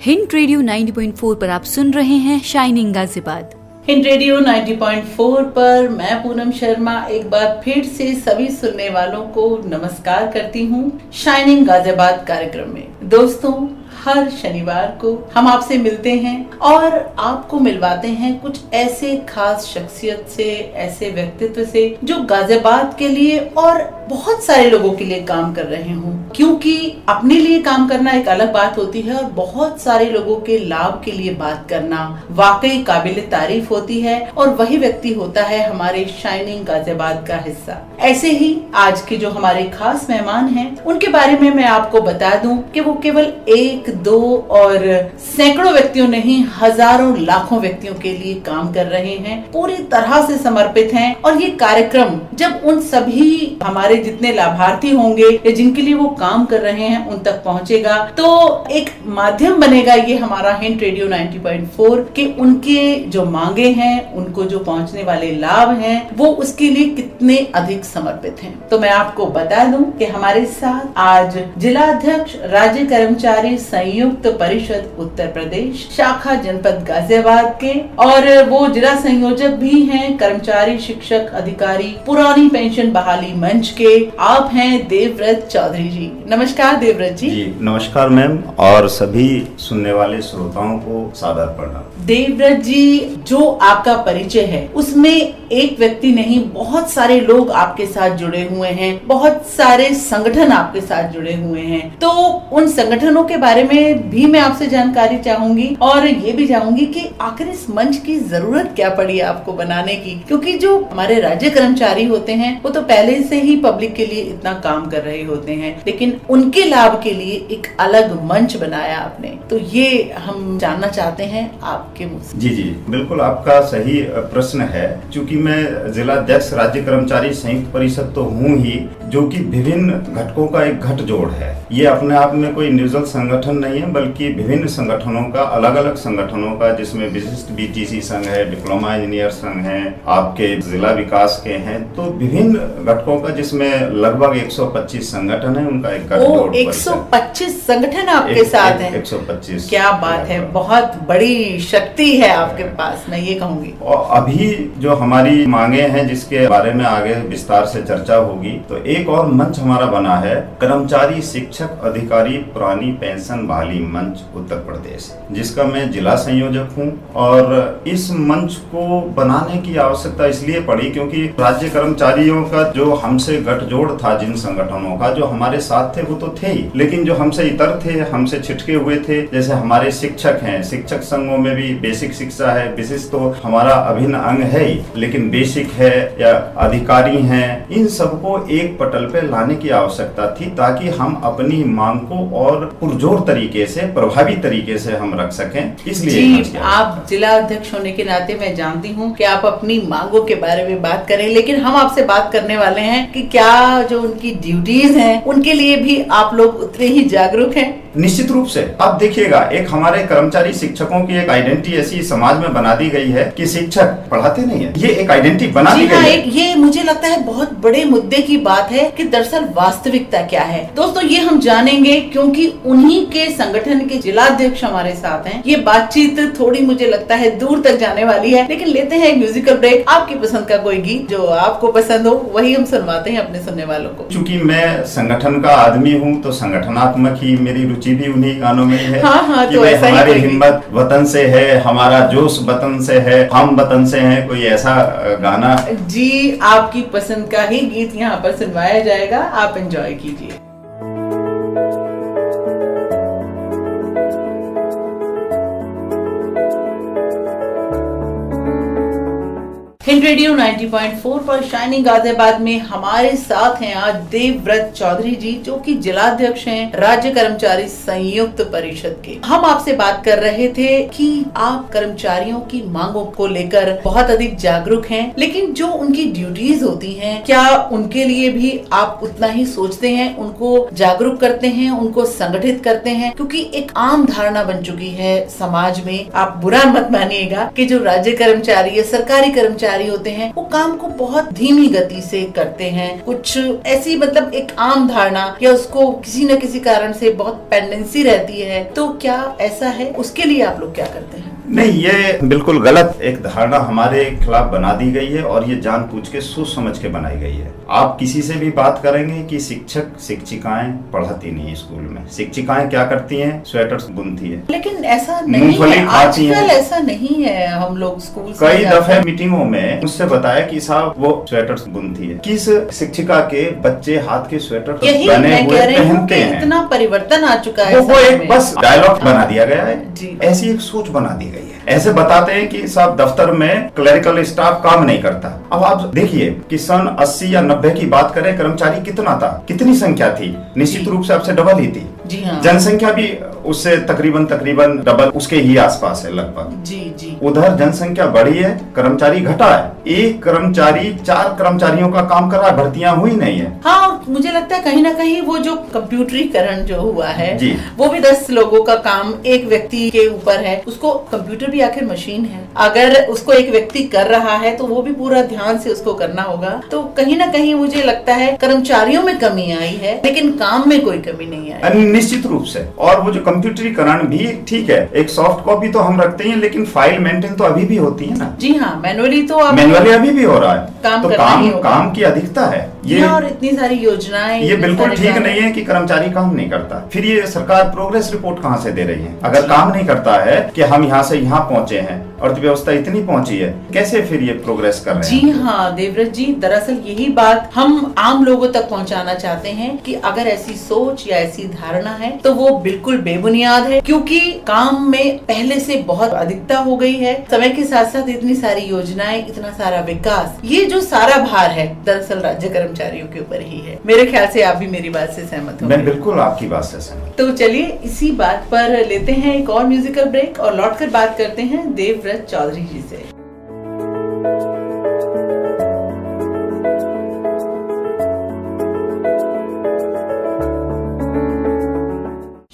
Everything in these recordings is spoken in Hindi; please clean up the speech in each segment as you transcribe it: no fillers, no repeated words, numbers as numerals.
हिंट रेडियो 90.4 पर आप सुन रहे हैं शाइनिंग गाजियाबाद। हिंट रेडियो 90.4 पर मैं पूनम शर्मा एक बार फिर से सभी सुनने वालों को नमस्कार करती हूँ शाइनिंग गाजियाबाद कार्यक्रम में। दोस्तों, हर शनिवार को हम आपसे मिलते हैं और आपको मिलवाते हैं कुछ ऐसे खास शख्सियत से, ऐसे व्यक्तित्व से जो गाजियाबाद के लिए और बहुत सारे लोगों के लिए काम कर रहे हों। क्योंकि अपने लिए काम करना एक अलग बात होती है और बहुत सारे लोगों के लाभ के लिए बात करना वाकई काबिल तारीफ होती है, और वही व्यक्ति होता है हमारे शाइनिंग गाजियाबाद का हिस्सा। ऐसे ही आज के जो हमारे खास मेहमान हैं उनके बारे में मैं आपको बता दूं कि वो केवल एक दो और सैकड़ों व्यक्तियों नहीं, हजारों लाखों व्यक्तियों के लिए काम कर रहे हैं, पूरी तरह से समर्पित हैं। और ये कार्यक्रम जब उन सभी हमारे जितने लाभार्थी होंगे या जिनके लिए वो काम कर रहे हैं उन तक पहुंचेगा तो एक माध्यम बनेगा ये हमारा हिंट रेडियो 90.4 कि उनके जो मांगे हैं, उनको जो पहुंचने वाले लाभ हैं, वो उसके लिए कितने अधिक समर्पित हैं। तो मैं आपको बता दूं कि हमारे साथ आज जिला अध्यक्ष राज्य कर्मचारी संयुक्त परिषद उत्तर प्रदेश शाखा जनपद गाजियाबाद के, और वो जिला संयोजक भी हैं कर्मचारी शिक्षक अधिकारी पुरानी पेंशन बहाली मंच के। आप हैं देवव्रत चौधरी जी। नमस्कार देवव्रत जी। नमस्कार मैम, और सभी सुनने वाले श्रोताओं को सादर प्रणाम। देवव्रत जी, जो आपका परिचय है उसमें एक व्यक्ति नहीं, बहुत सारे लोग आपके साथ जुड़े हुए हैं, बहुत सारे संगठन आपके साथ जुड़े हुए हैं। तो उन संगठनों के बारे में भी मैं आपसे जानकारी चाहूंगी और ये भी चाहूंगी कि आखिर इस मंच की जरूरत क्या पड़ी आपको बनाने की, क्योंकि जो हमारे राज्य कर्मचारी होते हैं वो तो पहले से ही पब्लिक के लिए इतना काम कर रहे होते हैं, लेकिन उनके लाभ के लिए एक अलग मंच बनाया आपने। तो ये हम जानना चाहते हैं आपके मुंह से। जी, बिल्कुल आपका सही प्रश्न है। चूंकि मैं जिला अध्यक्ष राज्य कर्मचारी संयुक्त परिषद तो हूँ ही, जो कि विभिन्न घटकों का एक घट जोड़ है। ये अपने आप में कोई निर्जल संगठन नहीं है, बल्कि विभिन्न संगठनों का, अलग अलग संगठनों का, जिसमें विशिष्ट बीटीसी संघ है, डिप्लोमा इंजीनियर संघ है, आपके जिला विकास के हैं, तो विभिन्न घटकों का, जिसमें लगभग 125 संगठन है, उनका एक घट जोड़। 125 संगठन आपके साथ हैं? 125। क्या बात है, बहुत बड़ी शक्ति है आपके पास, मैं ये कहूंगी। और अभी जो हमारी मांगे हैं जिसके बारे में आगे विस्तार से चर्चा होगी, तो एक और मंच हमारा बना है कर्मचारी शिक्षक अधिकारी पुरानी पेंशन बहाली मंच उत्तर प्रदेश, जिसका मैं जिला संयोजक हूं। और इस मंच को बनाने की आवश्यकता इसलिए पड़ी क्योंकि राज्य कर्मचारियों का जो हमसे गठजोड़ था, जिन संगठनों का जो हमारे साथ थे वो तो थे ही, लेकिन जो हमसे इतर थे, हमसे छिटके हुए थे, जैसे हमारे शिक्षक हैं, शिक्षक संघों में भी बेसिक शिक्षा है, विशिष्ट तो हमारा अभिन्न अंग है ही, लेकिन बेसिक है या अधिकारी हैं, इन सबको एक पटल पे लाने की आवश्यकता थी ताकि हम अपनी मांग को और पुरजोर तरीके से, प्रभावी तरीके से हम रख सकें। इसलिए आप जिला अध्यक्ष होने के नाते मैं जानती हूँ कि आप अपनी मांगों के बारे में बात करें, लेकिन हम आपसे बात करने वाले हैं कि क्या जो उनकी ड्यूटीज हैं उनके लिए भी आप लोग उतने ही जागरूक हैं? निश्चित रूप से। आप देखिएगा, एक हमारे कर्मचारी शिक्षकों की एक आइडेंटिटी ऐसी समाज में बना दी गई है कि शिक्षक पढ़ाते नहीं है, ये एक आइडेंटिटी बना दी गई है। ये मुझे लगता है बहुत बड़े मुद्दे की बात है कि दरअसल वास्तविकता क्या है। दोस्तों, ये हम जानेंगे क्योंकि उन्हीं के संगठन के जिलाध्यक्ष हमारे साथ हैं। ये बातचीत थोड़ी मुझे लगता है दूर तक जाने वाली है, लेकिन लेते हैं एक म्यूजिकल ब्रेक। आपकी पसंद का कोई गीत जो आपको पसंद हो वही हम सुनवाते हैं अपने सुनने वालों को। चूंकि मैं संगठन का आदमी हूँ तो संगठनात्मक ही मेरी रुचि भी उन्हीं गानों में है। हाँ, कि तो ऐसा हमारी हिम्मत वतन से है, हमारा जोश वतन से है, हम वतन से हैं, कोई ऐसा गाना। जी, आपकी पसंद का ही गीत यहाँ पर सुनवाया जाएगा, आप एंजॉय कीजिए। हिंट रेडियो 90.4 पर शाइनिंग गाजियाबाद में हमारे साथ हैं आज देवव्रत चौधरी जी, जो कि जिलाध्यक्ष हैं राज्य कर्मचारी संयुक्त परिषद के। हम आपसे बात कर रहे थे कि आप कर्मचारियों की मांगों को लेकर बहुत अधिक जागरूक हैं, लेकिन जो उनकी ड्यूटीज होती हैं, क्या उनके लिए भी आप उतना ही सोचते हैं, उनको जागरूक करते हैं, उनको संगठित करते हैं? क्योंकि एक आम धारणा बन चुकी है समाज में, आप बुरा मत मानिएगा, कि जो राज्य कर्मचारी या सरकारी कर्मचारी होते होते हैं वो काम को बहुत धीमी गति से करते हैं। कुछ ऐसी मतलब एक आम धारणा या उसको किसी न किसी कारण से बहुत पेंडेंसी रहती है, तो क्या ऐसा है? उसके लिए आप लोग क्या करते हैं? नहीं, ये बिल्कुल गलत एक धारणा हमारे खिलाफ बना दी गई है और ये जानबूझ के सोच समझ के बनाई गई है। आप किसी से भी बात करेंगे कि शिक्षक शिक्षिकाएं पढ़ाती नहीं स्कूल में, शिक्षिकाएं क्या करती हैं? स्वेटर्स बुनती है। लेकिन ऐसा नहीं है, आजकल ऐसा नहीं है। हम लोग स्कूल कई दफे मीटिंगों में मुझसे बताया कि साहब वो स्वेटर्स बुनती है। किस शिक्षिका के बच्चे हाथ के स्वेटर बने हुए पहनते हैं? इतना परिवर्तन आ चुका है। वो एक बस डायलॉग बना दिया गया है, ऐसी एक सोच बना दी गई है। ऐसे बताते हैं कि साहब दफ्तर में क्लरिकल स्टाफ काम नहीं करता। अब आप देखिए कि सन 80 या 90 की बात करें, कर्मचारी कितना था, कितनी संख्या थी? निश्चित रूप से आपसे डबल ही थी। जी हाँ। जनसंख्या भी उससे तकरीबन डबल उसके ही आसपास है लगभग। जी। उधर जनसंख्या बढ़ी है, कर्मचारी घटा है। एक कर्मचारी 4 कर्मचारियों का काम कर रहा है, भर्तियां हुई नहीं है। हाँ, मुझे लगता है कहीं ना कहीं वो जो कंप्यूटरीकरण जो हुआ है जी, वो भी 10 लोगों का काम एक व्यक्ति के ऊपर है। उसको कंप्यूटर भी आखिर मशीन है, अगर उसको एक व्यक्ति कर रहा है तो वो भी पूरा ध्यान से उसको करना होगा। तो कहीं ना कहीं मुझे लगता है कर्मचारियों में कमी आई है, लेकिन काम में कोई कमी नहीं आई। निश्चित रूप से। और वो जो कंप्यूटरीकरण भी ठीक है, एक सॉफ्ट कॉपी तो हम रखते हैं, लेकिन फाइल मेंटेन तो अभी भी होती है ना। जी हाँ, मैनुअली तो अभी भी हो रहा है। काम तो काम की अधिकता है ये, और इतनी सारी योजनाएं, ये बिल्कुल ठीक नहीं है कि कर्मचारी काम नहीं करता। फिर ये सरकार प्रोग्रेस रिपोर्ट कहाँ से दे रही है? अगर काम नहीं करता है कि हम यहाँ से यहाँ पहुँचे हैं, अर्थव्यवस्था इतनी पहुँची है, कैसे फिर ये प्रोग्रेस कर रहे हैं? जी हाँ देवव्रत जी, दरअसल यही बात हम आम लोगों तक पहुँचाना चाहते हैं कि अगर ऐसी सोच या ऐसी धारणा है तो वो बिल्कुल बेबुनियाद है, क्योंकि काम में पहले से बहुत अधिकता हो गई है। समय के साथ साथ इतनी सारी योजनाएं, इतना सारा विकास, ये जो सारा भार है दरअसल राज्य कर्मचारियों के ऊपर ही है। मेरे ख्याल से आप भी मेरी बात से सहमत होंगे। मैं बिल्कुल आपकी बात से सहमत। तो चलिए इसी बात पर लेते हैं एक और म्यूजिकल ब्रेक और लौटकर बात करते हैं देवव्रत चौधरी जी से।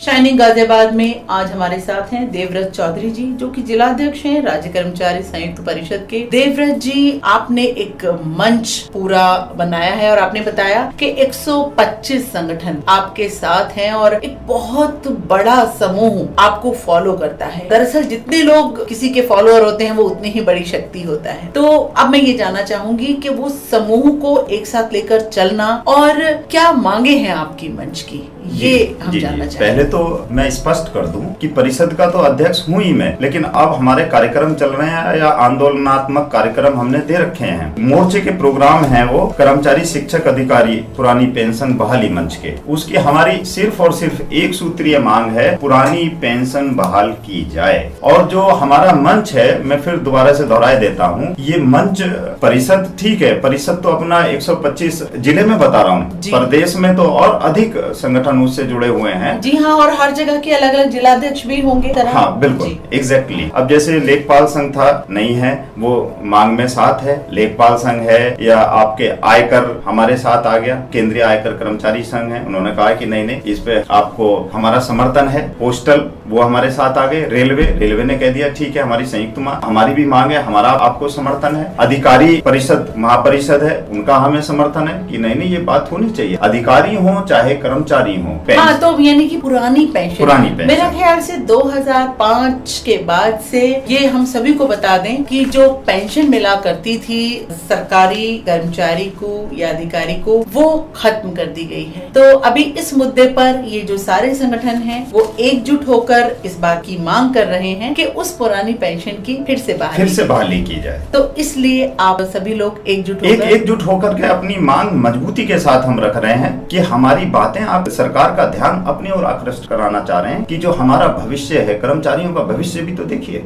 शाइनिंग गाजियाबाद में आज हमारे साथ हैं देवव्रत चौधरी जी, जो कि जिलाध्यक्ष हैं राज्य कर्मचारी संयुक्त परिषद के। देवव्रत जी, आपने एक मंच पूरा बनाया है और आपने बताया कि 125 संगठन आपके साथ हैं और एक बहुत बड़ा समूह आपको फॉलो करता है। दरअसल जितने लोग किसी के फॉलोअर होते हैं वो उतनी ही बड़ी शक्ति होता है। तो अब मैं ये जानना चाहूंगी कि वो समूह को एक साथ लेकर चलना और क्या मांगे हैं आपकी मंच की, ये हम जानना चाहते हैं। पहले तो मैं स्पष्ट कर दूं कि परिषद का तो अध्यक्ष हूं ही मैं, लेकिन अब हमारे कार्यक्रम चल रहे हैं या आंदोलनात्मक कार्यक्रम हमने दे रखे हैं। मोर्चे के प्रोग्राम हैं वो कर्मचारी शिक्षक अधिकारी पुरानी पेंशन बहाली मंच के। उसकी हमारी सिर्फ और सिर्फ एक सूत्रीय मांग है, पुरानी पेंशन बहाल की जाए। और जो हमारा मंच है, मैं फिर दोबारा से दोहराए देता हूँ, ये मंच परिषद ठीक है, परिषद तो अपना 125 जिले में बता रहा हूँ, प्रदेश में तो और अधिक संगठन उससे जुड़े हुए हैं। जी हाँ, और हर जगह के अलग अलग जिलाध्यक्ष भी होंगे। हाँ बिल्कुल, एग्जैक्टली। अब जैसे लेखपाल संघ था, नहीं है, वो मांग में साथ है। लेखपाल संघ है, या आपके आयकर हमारे साथ आ गया, केंद्रीय आयकर कर्मचारी संघ है, उन्होंने कहा कि नहीं इस पे आपको हमारा समर्थन है। पोस्टल वो हमारे साथ आ गए। रेलवे ने कह दिया ठीक है, हमारी संयुक्त हमारी भी मांग है, हमारा आपको समर्थन है। अधिकारी परिषद महापरिषद है, उनका हमें समर्थन है कि नहीं ये बात होनी चाहिए, अधिकारी हो चाहे कर्मचारी हो। हाँ, तो यानी कि पुरानी पेंशन मेरा ख्याल से 2005 के बाद से ये हम सभी को बता दें कि जो पेंशन मिला करती थी सरकारी कर्मचारी को या अधिकारी को, वो खत्म कर दी गई है। तो अभी इस मुद्दे पर ये जो सारे संगठन हैं वो एकजुट होकर इस बात की मांग कर रहे हैं कि उस पुरानी पेंशन की फिर से बहाली की जाए। तो इसलिए आप सभी लोग एकजुट होकर के अपनी मांग मजबूती के साथ हम रख रहे हैं कि हमारी बातें आप सरकार का ध्यान अपनी ओर आकृष्ट कराना चाह रहे हैं कि जो हमारा भविष्य है, कर्मचारियों का भविष्य भी तो देखिए।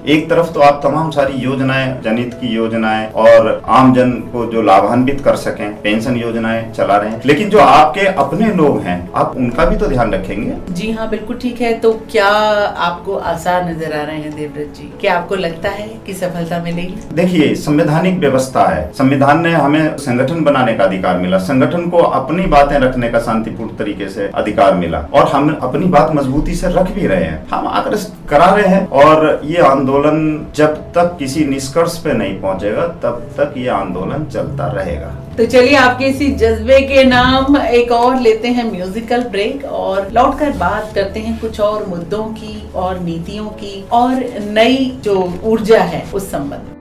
एक तरफ तो आप तमाम सारी योजनाएं, जनहित की योजनाएं और आम जन को जो लाभान्वित कर सकें, पेंशन योजनाएं चला रहे हैं, लेकिन जो आपके अपने लोग हैं आप उनका भी तो ध्यान रखेंगे। जी हाँ, बिल्कुल ठीक है। तो क्या आपको आसार नजर आ रहे हैं देवव्रत जी? क्या आपको लगता है कि सफलता मिलेगी? देखिए, संवैधानिक व्यवस्था है, संविधान ने हमें संगठन बनाने का अधिकार मिला, संगठन को अपनी बातें रखने का शांतिपूर्ण तरीके से अधिकार मिला और हम अपनी बात मजबूती से रख भी रहे हैं, हम आग्रह करा रहे हैं। और ये आंदोलन जब तक किसी निष्कर्ष पे नहीं पहुंचेगा तब तक ये आंदोलन चलता रहेगा। तो चलिए आपके इसी जज्बे के नाम एक और लेते हैं म्यूजिकल ब्रेक और लौटकर बात करते हैं कुछ और मुद्दों की और नीतियों की और नई जो ऊर्जा है उस संबंध में।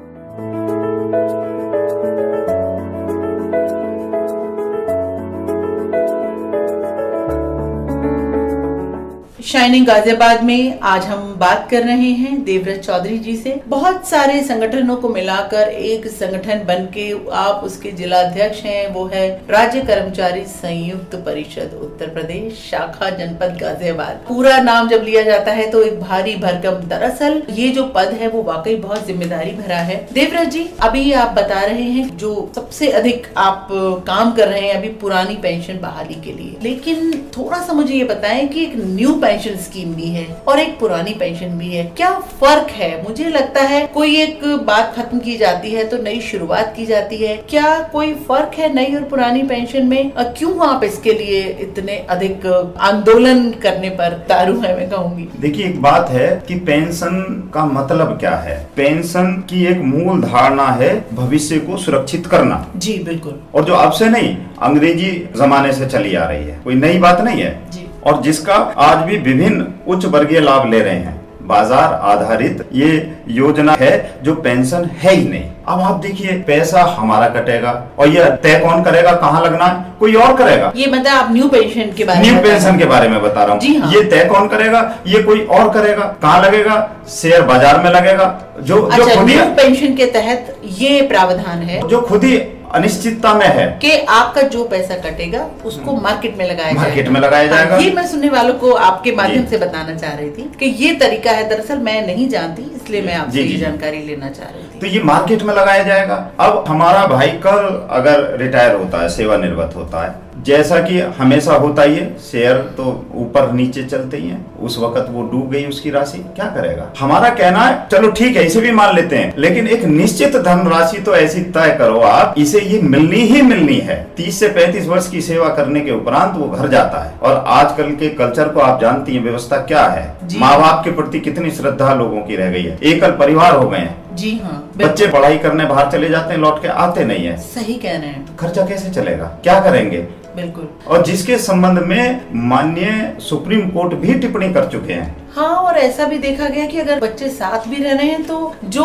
शाइनिंग गाजियाबाद में आज हम बात कर रहे हैं देवव्रत चौधरी जी से। बहुत सारे संगठनों को मिलाकर एक संगठन बनके आप उसके जिलाध्यक्ष हैं, वो है राज्य कर्मचारी संयुक्त परिषद उत्तर प्रदेश शाखा जनपद गाजियाबाद। पूरा नाम जब लिया जाता है तो एक भारी भरकम, दरअसल ये जो पद है वो वाकई बहुत जिम्मेदारी भरा है। देवव्रत जी, अभी आप बता रहे हैं जो सबसे अधिक आप काम कर रहे हैं अभी पुरानी पेंशन बहाली के लिए, लेकिन थोड़ा सा मुझे ये बताएं कि एक न्यू पेंशन स्कीम भी है और एक पुरानी पेंशन भी है, क्या फर्क है? मुझे लगता है कोई एक बात खत्म की जाती है तो नई शुरुआत की जाती है, क्या कोई फर्क है नई और पुरानी पेंशन में? क्यों आप इसके लिए इतने अधिक आंदोलन करने पर तारू है, मैं कहूँगी? देखिए, एक बात है कि पेंशन का मतलब क्या है। पेंशन की एक मूल धारणा है भविष्य को सुरक्षित करना। जी बिल्कुल। और जो अब से नहीं, अंग्रेजी जमाने से चली आ रही है, कोई नई बात नहीं है जी। और जिसका आज भी विभिन्न उच्च वर्गीय लाभ ले रहे हैं। बाजार आधारित ये योजना है जो पेंशन है ही नहीं। अब आप देखिए, पैसा हमारा कटेगा और ये तय कौन करेगा कहाँ लगना है? कोई और करेगा। ये मतलब आप न्यू पेंशन के बारे में? न्यू पेंशन के बारे में बता रहा हूँ। हाँ। ये तय कौन करेगा? ये कोई और करेगा। कहाँ लगेगा? शेयर बाजार में लगेगा। जो खुद ही न्यू पेंशन के तहत ये प्रावधान है जो खुद ही अनिश्चितता में है कि आपका जो पैसा कटेगा उसको मार्केट में लगाया जाएगा। मार्केट में लगाया जाएगा। ये मैं सुनने वालों को आपके माध्यम से बताना चाह रही थी कि ये तरीका है, दरअसल मैं नहीं जानती, इसलिए मैं आपसे ये जानकारी लेना चाह रही थी। तो ये मार्केट में लगाया जाएगा। अब हमारा भाई कल अगर रिटायर होता है, सेवानिवृत्त होता है, जैसा कि हमेशा होता ही है, शेयर तो ऊपर नीचे चलते ही हैं, उस वक्त वो डूब गई उसकी राशि, क्या करेगा? हमारा कहना है चलो ठीक है, इसे भी मान लेते हैं, लेकिन एक निश्चित धनराशि तो ऐसी तय करो आप, इसे ये मिलनी ही मिलनी है। 30 से 35 वर्ष की सेवा करने के उपरांत वो घर जाता है। और आजकल के कल्चर को आप जानती हैं, व्यवस्था क्या है, माँ बाप के प्रति कितनी श्रद्धा लोगों की रह गई है। एकल परिवार हो गए हैं। जी हाँ, बच्चे पढ़ाई करने बाहर चले जाते हैं, लौट के आते नहीं है। सही कह रहे हैं। खर्चा कैसे चलेगा? क्या करेंगे? बिल्कुल। और जिसके संबंध में माननीय सुप्रीम कोर्ट भी टिप्पणी कर चुके हैं। हाँ, और ऐसा भी देखा गया कि अगर बच्चे साथ भी रह रहे हैं तो जो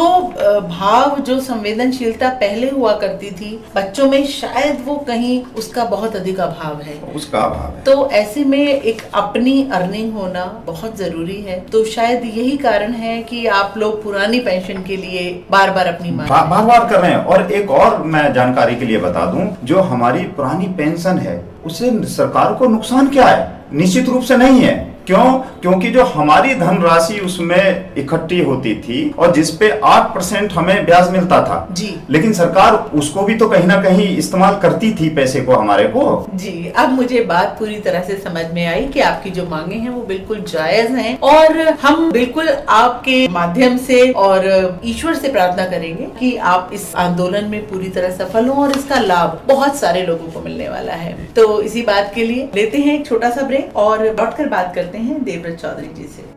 भाव, जो संवेदनशीलता पहले हुआ करती थी बच्चों में, शायद वो कहीं उसका बहुत अधिक अभाव है। उसका अभाव है। तो ऐसे में एक अपनी अर्निंग होना बहुत जरूरी है। तो शायद यही कारण है कि आप लोग पुरानी पेंशन के लिए बार बार अपनी मांग बार कर रहे हैं। और एक और मैं जानकारी के लिए बता दूं, जो हमारी पुरानी पेंशन है उससे सरकार को नुकसान क्या है? निश्चित रूप से नहीं है। क्यों? क्योंकि जो हमारी धनराशि उसमें इकट्ठी होती थी और जिसपे 8% हमें ब्याज मिलता था जी, लेकिन सरकार उसको भी तो कहीं ना कहीं इस्तेमाल करती थी पैसे को हमारे को। जी, अब मुझे बात पूरी तरह से समझ में आई कि आपकी जो मांगे हैं वो बिल्कुल जायज हैं और हम बिल्कुल आपके माध्यम से और ईश्वर से प्रार्थना करेंगे कि आप इस आंदोलन में पूरी तरह सफल हो और इसका लाभ बहुत सारे लोगों को मिलने वाला है। तो इसी बात के लिए लेते हैं एक छोटा सा ब्रेक और लौटकर बात करते हैं देवव्रत चौधरी जी से।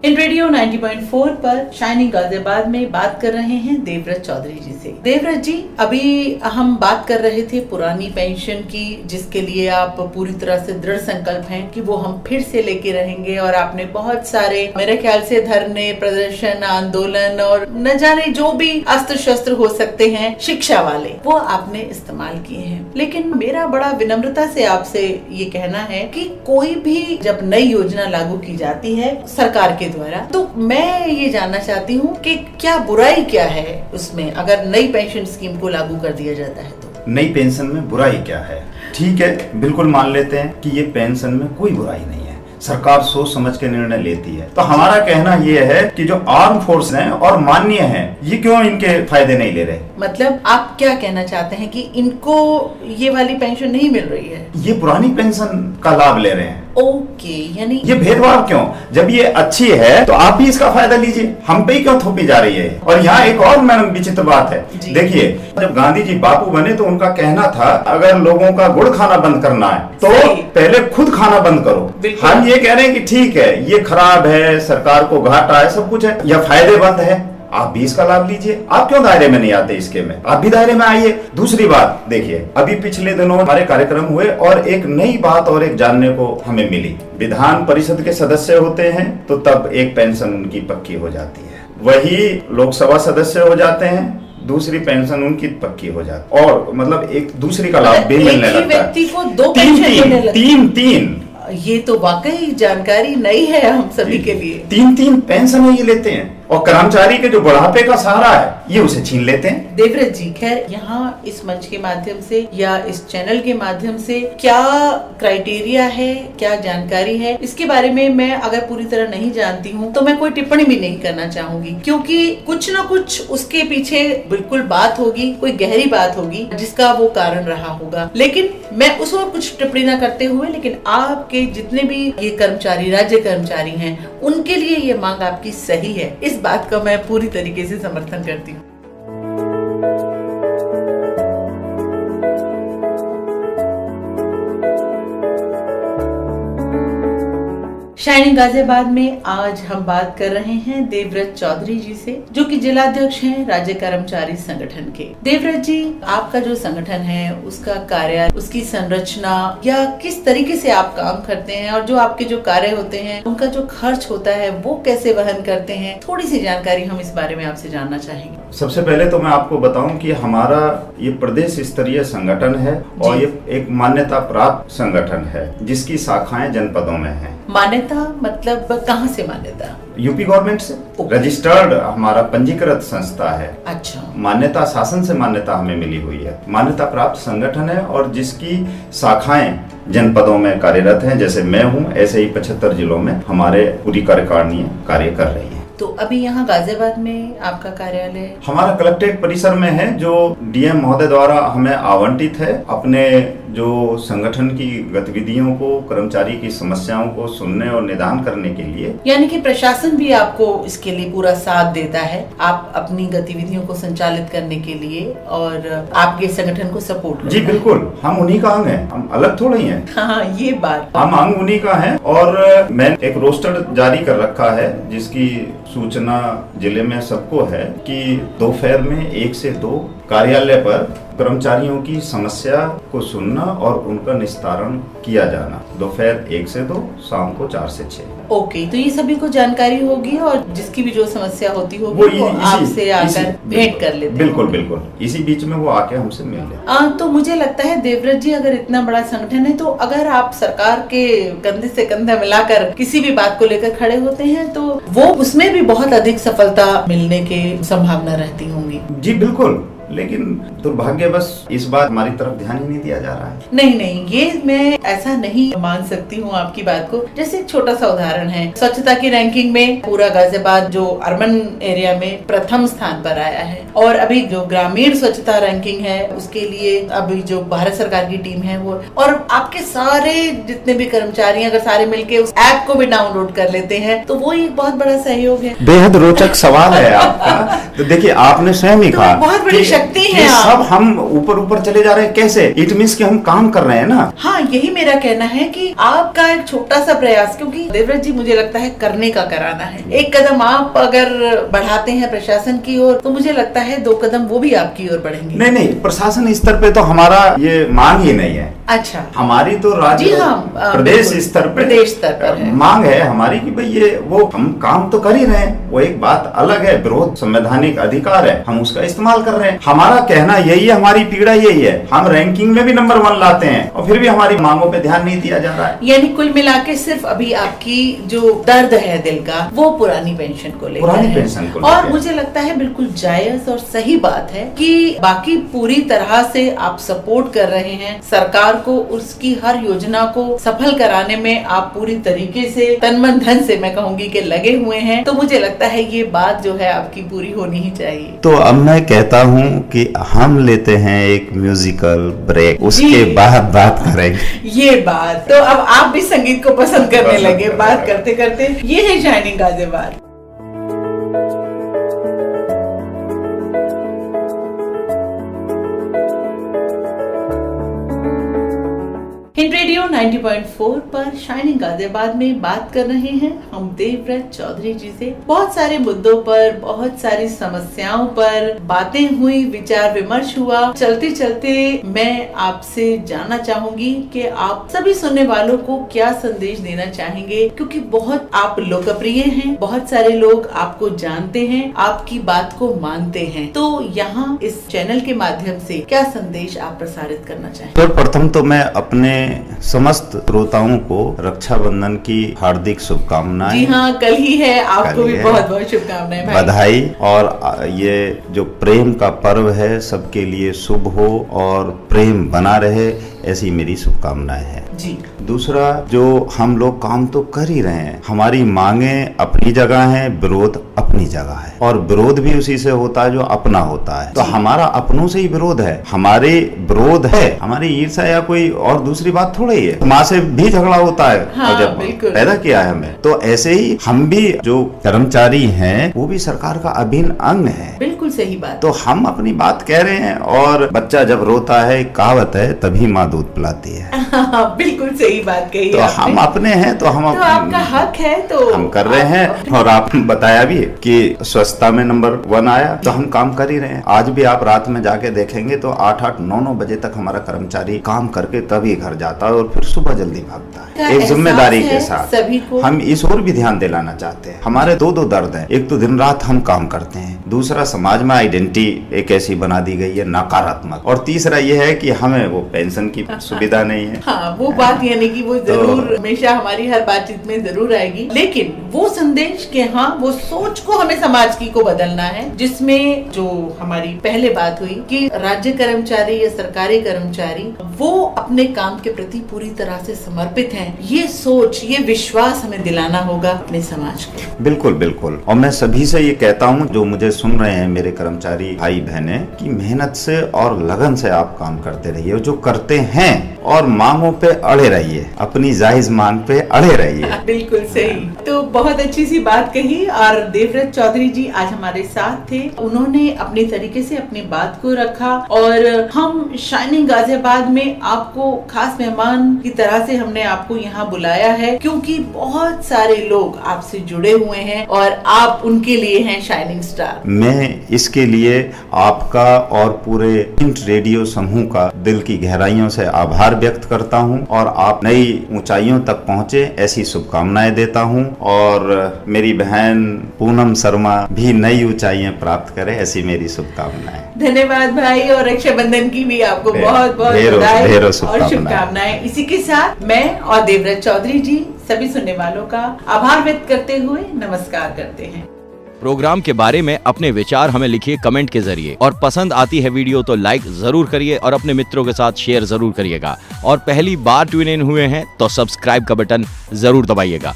इन रेडियो 90.4 पर शाइनिंग गाजियाबाद में बात कर रहे हैं देवव्रत चौधरी जी से। देवव्रत जी, अभी हम बात कर रहे थे पुरानी पेंशन की, जिसके लिए आप पूरी तरह से दृढ़ संकल्प हैं कि वो हम फिर से लेके रहेंगे और आपने बहुत सारे, मेरे ख्याल से धरने, प्रदर्शन, आंदोलन और न जाने जो भी अस्त्र शस्त्र हो सकते हैं शिक्षा वाले, वो आपने इस्तेमाल किए हैं। लेकिन मेरा बड़ा विनम्रता से आपसे ये कहना है कि कोई भी जब नई योजना लागू की जाती है सरकार के द्वारा, तो मैं ये जानना चाहती हूँ कि क्या बुराई क्या है उसमें, अगर नई पेंशन स्कीम को लागू कर दिया जाता है तो? नई पेंशन में बुराई क्या है? ठीक है, बिल्कुल मान लेते हैं कि ये पेंशन में कोई बुराई नहीं है, सरकार सोच समझ के निर्णय लेती है। तो हमारा कहना ये है कि जो आर्म फोर्स हैं और माननीय हैं, ये क्यों इनके फायदे नहीं ले रहे? मतलब आप क्या कहना चाहते हैं कि इनको ये वाली पेंशन नहीं मिल रही है? ये पुरानी पेंशन का लाभ ले रहे हैं। ओके, यानी ये भेदभाव क्यों? जब ये अच्छी है तो आप भी इसका फायदा लीजिए, हम पे ही क्यों थोपी जा रही है? और यहाँ एक और मैडम विचित्र बात है, देखिए जब गांधी जी बापू बने तो उनका कहना था अगर लोगों का गुड़ खाना बंद करना है तो पहले खुद खाना बंद करो। हम ये कह रहे हैं कि ठीक है ये खराब है, सरकार को घाटा है, सब कुछ है, या फायदेमंद है, आप भी इसका लाभ लीजिए। आप क्यों दायरे में नहीं आते इसके में? आप भी दायरे में आइए। दूसरी बात देखिए, अभी पिछले दिनों हमारे कार्यक्रम हुए और एक नई बात और एक जानने को हमें मिली। विधान परिषद के सदस्य होते हैं तो तब एक पेंशन उनकी पक्की हो जाती है, वही लोकसभा सदस्य हो जाते हैं दूसरी पेंशन उनकी पक्की हो जाती, और मतलब एक दूसरी का लाभ भी मिलने लगता है। व्यक्ति को दो पेंशन तीन। ये तो वाकई जानकारी नई है हम सभी के लिए। तीन पेंशन ये लेते हैं, और कर्मचारी के जो बुढ़ापे का सहारा है ये उसे छीन लेते हैं। देवव्रत जी, खैर यहाँ इस मंच के माध्यम से या इस चैनल के माध्यम से क्या क्राइटेरिया है, क्या जानकारी है, इसके बारे में मैं अगर पूरी तरह नहीं जानती हूँ तो मैं कोई टिप्पणी भी नहीं करना चाहूंगी, क्योंकि कुछ न कुछ उसके पीछे बिल्कुल बात होगी, कोई गहरी बात होगी जिसका वो कारण रहा होगा। लेकिन मैं उस और कुछ टिप्पणी न करते हुए, लेकिन आपके जितने भी ये कर्मचारी, राज्य कर्मचारी हैं, उनके लिए ये मांग आपकी सही है, इस बात का मैं पूरी तरीके से समर्थन करती हूँ। शाइनिंग गाजियाबाद में आज हम बात कर रहे हैं देवव्रत चौधरी जी से, जो कि जिलाध्यक्ष हैं राज्य कर्मचारी संगठन के। देवव्रत जी, आपका जो संगठन है उसका कार्य, उसकी संरचना या किस तरीके से आप काम करते हैं, और जो आपके जो कार्य होते हैं उनका जो खर्च होता है वो कैसे वहन करते हैं, थोड़ी सी जानकारी हम इस बारे में आपसे जानना चाहेंगे। सबसे पहले तो मैं आपको बताऊं कि हमारा ये प्रदेश स्तरीय संगठन है और ये एक मान्यता प्राप्त संगठन है जिसकी शाखाएं जनपदों में हैं। मान्यता मतलब कहाँ से मान्यता? यूपी गवर्नमेंट से रजिस्टर्ड हमारा पंजीकृत संस्था है। अच्छा। मान्यता शासन से मान्यता हमें मिली हुई है, मान्यता प्राप्त संगठन है और जिसकी शाखाएं जनपदों में कार्यरत हैं। जैसे मैं हूं, ऐसे ही 75 जिलों में हमारे पूरी कार्यकारिणी कार्य कर रही है। तो अभी यहाँ गाजियाबाद में आपका कार्यालय? हमारा कलेक्ट्रेट परिसर में है, जो डीएम महोदय द्वारा हमें आवंटित है अपने जो संगठन की गतिविधियों को, कर्मचारी की समस्याओं को सुनने और निदान करने के लिए। यानी कि प्रशासन भी आपको इसके लिए पूरा साथ देता है, आप अपनी गतिविधियों को संचालित करने के लिए और आपके संगठन को सपोर्ट करता है। जी बिल्कुल, हम उन्हीं का अंग हैं, हम अलग थोड़ा ही हैं। हाँ, ये बात हम अंग उन्हीं का है। और मैंने एक रोस्टर जारी कर रखा है जिसकी सूचना जिले में सबको है कि दोपहर में 1 से 2 कार्यालय पर कर्मचारियों की समस्या को सुनना और उनका निस्तारण किया जाना। दोपहर 1 से 2, शाम को 4 से 6। ओके, तो ये सभी को जानकारी होगी और जिसकी भी जो समस्या होती होगी वो आपसे आकर भेंट कर लेते हैं। बिल्कुल बिल्कुल, इसी बीच में वो आके हमसे मिल ले। तो मुझे लगता है देवव्रत जी, अगर इतना बड़ा संगठन है तो अगर आप सरकार के कंधे से कंधा मिलाकर किसी भी बात को लेकर खड़े होते हैं तो वो उसमें भी बहुत अधिक सफलता मिलने की संभावना रहती होंगी। जी बिल्कुल, लेकिन दुर्भाग्यवश इस बार हमारी तरफ ध्यान ही नहीं दिया जा रहा है। नहीं, ये मैं ऐसा नहीं मान सकती हूँ आपकी बात को। जैसे एक छोटा सा उदाहरण है, स्वच्छता की रैंकिंग में पूरा गाजियाबाद जो अर्बन एरिया में प्रथम स्थान पर आया है, और अभी जो ग्रामीण स्वच्छता रैंकिंग है उसके लिए अभी जो भारत सरकार की टीम है वो, और आपके सारे जितने भी कर्मचारी अगर सारे मिलके उस ऐप को भी डाउनलोड कर लेते हैं तो वो एक बहुत बड़ा सहयोग है। बेहद रोचक सवाल है आपका। तो देखिए, आपने स्वयं ही कहा बहुत बड़ी शक्ति है। सब हम ऊपर चले जा रहे हैं, कैसे? इट मींस कि हम काम कर रहे हैं ना। हाँ, यही मेरा कहना है कि आपका एक छोटा सा प्रयास, क्योंकि देवव्रत जी मुझे लगता है करने का कराना है। एक कदम आप अगर बढ़ाते हैं प्रशासन की ओर तो मुझे लगता है 2 कदम वो भी आपकी ओर बढ़ेंगे। नहीं, प्रशासन स्तर पे तो हमारा ये मांग ही नहीं है। अच्छा, हमारी तो राज्य प्रदेश स्तर पर मांग है हमारी कि भाई ये वो हम काम तो कर ही रहे हैं, वो एक बात अलग है, विरोध संवैधानिक अधिकार है, हम उसका इस्तेमाल कर रहे हैं। हमारा कहना यही है, हमारी पीड़ा यही है, हम रैंकिंग में भी नंबर 1 लाते हैं और फिर भी हमारी मांगों पे ध्यान नहीं दिया जा रहा है। यानी कुल मिला के सिर्फ अभी आपकी जो दर्द है दिल का वो पुरानी पेंशन को लेकर, और मुझे लगता है बिल्कुल जायज और सही बात है कि बाकी पूरी तरह से आप सपोर्ट कर रहे हैं, सरकार परिवार को उसकी हर योजना को सफल कराने में आप पूरी तरीके से तन मन धन से मैं कहूँगी कि लगे हुए हैं, तो मुझे लगता है ये बात जो है आपकी पूरी होनी ही चाहिए। तो अब मैं कहता हूँ कि हम लेते हैं एक म्यूजिकल ब्रेक, उसके बाद बात करेंगे ये बात। तो अब आप भी संगीत को पसंद करने लगे बात करते करते। ये है शाइनिंग गाजियाबाद। हिंद रेडियो 90.4 पर शाइनिंग गाजियाबाद में बात कर रहे हैं हम देवव्रत चौधरी जी से। बहुत सारे मुद्दों पर, बहुत सारी समस्याओं पर बातें हुई, विचार विमर्श हुआ। चलते चलते मैं आपसे जानना चाहूंगी कि आप सभी सुनने वालों को क्या संदेश देना चाहेंगे, क्योंकि बहुत आप लोकप्रिय हैं, बहुत सारे लोग आपको जानते हैं, आपकी बात को मानते हैं। तो यहाँ इस चैनल के माध्यम से क्या संदेश आप प्रसारित करना चाहेंगे? सर्वप्रथम तो मैं अपने समस्त श्रोताओं को रक्षाबंधन की हार्दिक शुभकामनाएं। जी हाँ, कल ही है, आपको भी बहुत बहुत शुभकामनाएं भाई। बधाई। और ये जो प्रेम का पर्व है सबके लिए शुभ हो और प्रेम बना रहे, ऐसी मेरी शुभकामनाएं हैं जी। दूसरा, जो हम लोग काम तो कर ही रहे हैं, हमारी मांगे अपनी जगह हैं, विरोध अपनी जगह है, और विरोध भी उसी से होता है जो अपना होता है। तो हमारा अपनों से ही विरोध है, हमारे विरोध है, हमारी ईर्ष्या या कोई और दूसरी बात थोड़ी ही है। माँ से भी झगड़ा होता है, हाँ, जब पैदा किया है हमें। तो ऐसे ही हम भी जो कर्मचारी हैं वो भी सरकार का अभिन्न अंग है। बिल्कुल सही बात। तो हम अपनी बात कह रहे हैं, और बच्चा जब रोता है, कहावत है, तभी माँ दूध पिलाती है। बिल्कुल सही बात कही तो आपने। हम अपने हैं तो हम तो आपका हक है, तो हम कर रहे हैं। और आप बताया भी कि स्वच्छता में नंबर 1 आया, तो हम काम कर ही रहे हैं। आज भी आप रात में जाके देखेंगे तो 8-8, 9-9 बजे तक हमारा कर्मचारी काम करके तभी घर जाता है और फिर सुबह जल्दी भागता है, एक जिम्मेदारी के साथ। सभी को हम इस ओर भी ध्यान दिलाना चाहते हैं। हमारे दो दर्द हैं, एक तो दिन रात हम काम करते हैं, दूसरा समाज में आइडेंटिटी एक ऐसी बना दी गई है नकारात्मक, और तीसरा ये है कि हमें वो पेंशन की सुविधा नहीं है। हाँ, वो बात यानी कि वो जरूर हमेशा हमारी हर बातचीत में जरूर आएगी, लेकिन वो संदेश के हाँ वो सोच को हमें समाज की को बदलना है, जिसमें जो हमारी पहले बात हुई कि राज्य कर्मचारी या सरकारी कर्मचारी वो अपने काम के प्रति पूरी तरह से समर्पित हैं। ये सोच, ये विश्वास हमें दिलाना होगा अपने समाज को। बिल्कुल बिल्कुल। और मैं सभी से ये कहता हूँ जो मुझे सुन रहे हैं, मेरे कर्मचारी भाई बहने, कि मेहनत से और लगन से आप काम करते रहिए, जो करते हैं, और मांगों पे अड़े रहिए, अपनी जायज मांग पे अड़े रहिए। बिल्कुल सही। तो बहुत अच्छी सी बात कही। और देवव्रत चौधरी जी आज हमारे साथ थे, उन्होंने अपनी तरीके से अपनी बात को रखा, और हम शाइनिंग गाजियाबाद में आपको खास मेहमान की तरह से हमने आपको यहाँ बुलाया है, क्योंकि बहुत सारे लोग आपसे जुड़े हुए हैं और आप उनके लिए हैं शाइनिंग स्टार। मैं इसके लिए आपका और पूरे हिंद रेडियो समूह का दिल की गहराइयों से आभार व्यक्त करता हूं, और आप नई ऊंचाइयों तक पहुंचे ऐसी शुभकामनाएं देता हूं, और मेरी बहन पूनम शर्मा भी नई ऊंचाइयां प्राप्त करे, ऐसी मेरी शुभकामनाएं। धन्यवाद भाई, और रक्षाबंधन की भी आपको बहुत बहुत बधाई और शुभकामनाएं। इसी के साथ मैं और देवव्रत चौधरी जी सभी सुनने वालों का आभार व्यक्त करते हुए नमस्कार करते हैं। प्रोग्राम के बारे में अपने विचार हमें लिखिए कमेंट के जरिए, और पसंद आती है वीडियो तो लाइक जरूर करिए और अपने मित्रों के साथ शेयर जरूर करिएगा, और पहली बार ट्यून इन हुए हैं तो सब्सक्राइब का बटन जरूर दबाइएगा।